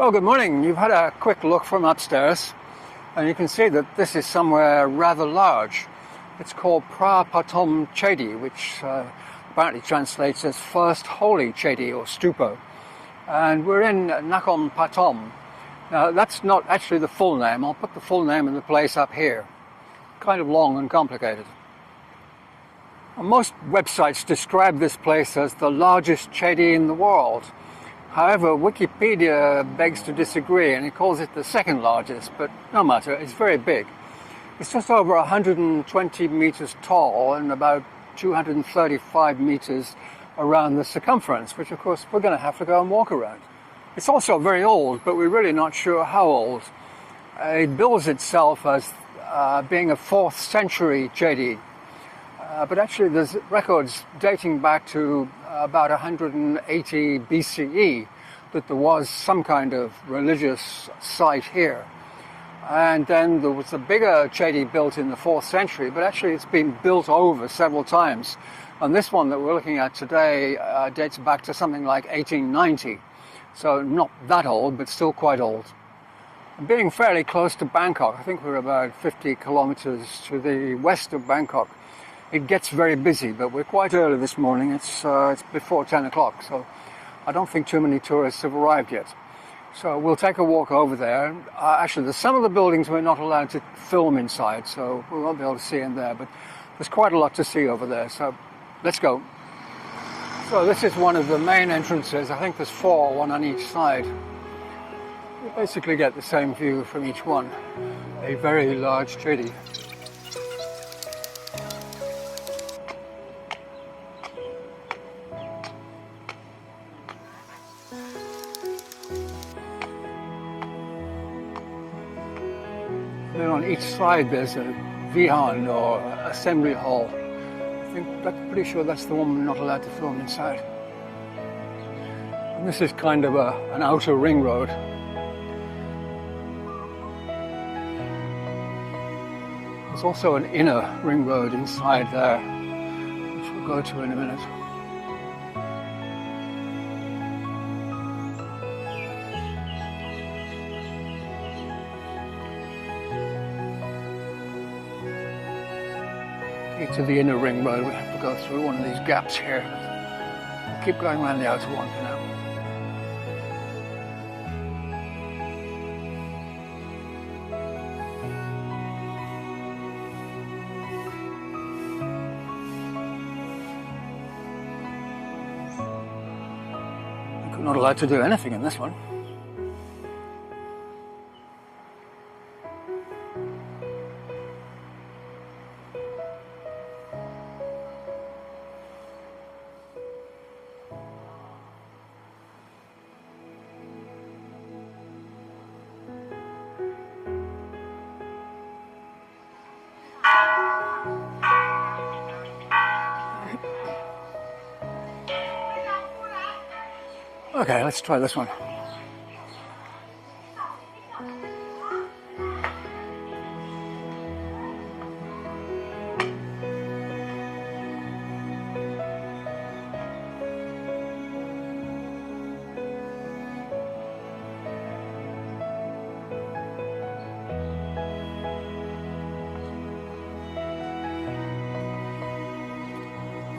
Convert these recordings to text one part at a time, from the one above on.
Well, good morning. You've had a quick look from upstairs, and you can see that this is somewhere rather large. It's called Phra Pathom Chedi, which apparently translates as First Holy Chedi or Stupa. And we're in Nakhon Pathom. Now, that's not actually the full name. I'll put the full name of the place up here. Kind of long and complicated. Most websites describe this place as the largest Chedi in the world. However, Wikipedia begs to disagree, and it calls it the second largest, but no matter, it's very big. It's just over 120 meters tall and about 235 meters around the circumference, which of course we're going to have to go and walk around. It's also very old, but we're really not sure how old. It bills itself as being a 4th century Chedi, but actually there's records dating back to about 180 BCE that there was some kind of religious site here. And then there was a bigger Chedi built in the 4th century, but actually it's been built over several times. And this one that we're looking at today dates back to something like 1890. So not that old, but still quite old. Being fairly close to Bangkok, I think we're about 50 kilometers to the west of Bangkok. It gets very busy, but we're quite early this morning. It's before 10 o'clock, so I don't think too many tourists have arrived yet. So we'll take a walk over there. Actually, there's some of the buildings we're not allowed to film inside, so we won't be able to see in there, but there's quite a lot to see over there, so let's go. So this is one of the main entrances. I think there's 4, one on each side. You basically get the same view from each one. A very large Chedi. Then on each side there's a vihan or assembly hall. I'm pretty sure that's the one we're not allowed to film inside. And this is kind of an outer ring road. There's also an inner ring road inside there, which we'll go to in a minute. To the inner ring road, we have to go through one of these gaps here. We'll keep going around the outer one for now. We're not allowed to do anything in this one. Okay, let's try this one.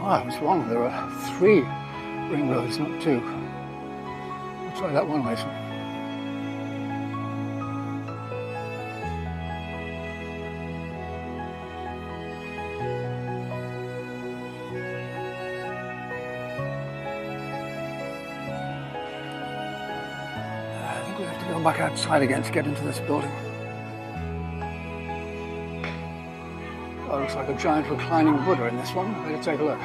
Oh, I was wrong. There are 3 ring roads, not 2. Try that one later. I think we have to go back outside again to get into this building. Oh, it looks like a giant reclining Buddha in this one. Better take a look.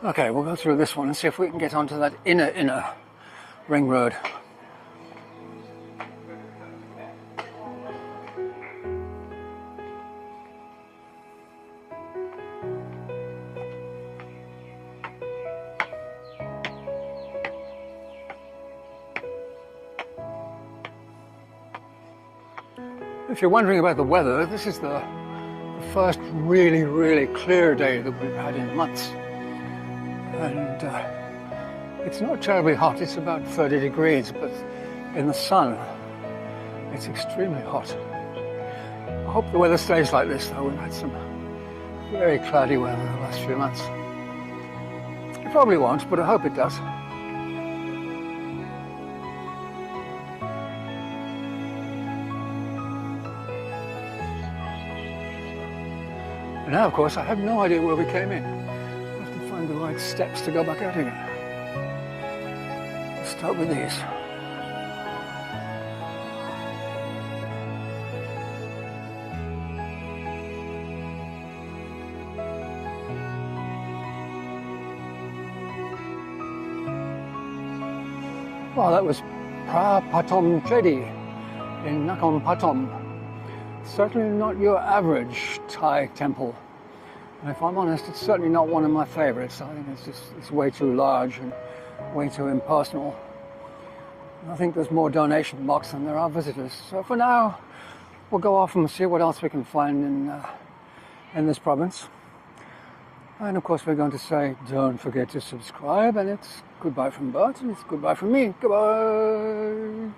Okay, we'll go through this one and see if we can get onto that inner ring road. If you're wondering about the weather, this is the first really, really clear day that we've had in months. And it's not terribly hot, it's about 30 degrees, but in the sun, it's extremely hot. I hope the weather stays like this, though. We've had some very cloudy weather the last few months. It probably won't, but I hope it does. And now, of course, I have no idea where we came in. I have to find the right steps to go back out again. Let's start with these. Well, that was Phra Pathom Chedi in Nakhon Pathom. Certainly not your average Thai temple. And if I'm honest, it's certainly not one of my favorites. I think it's way too large and way too impersonal. And I think there's more donation box than there are visitors. So for now, we'll go off and see what else we can find in this province. And of course, we're going to say, don't forget to subscribe. And it's goodbye from Bert, and it's goodbye from me. Goodbye.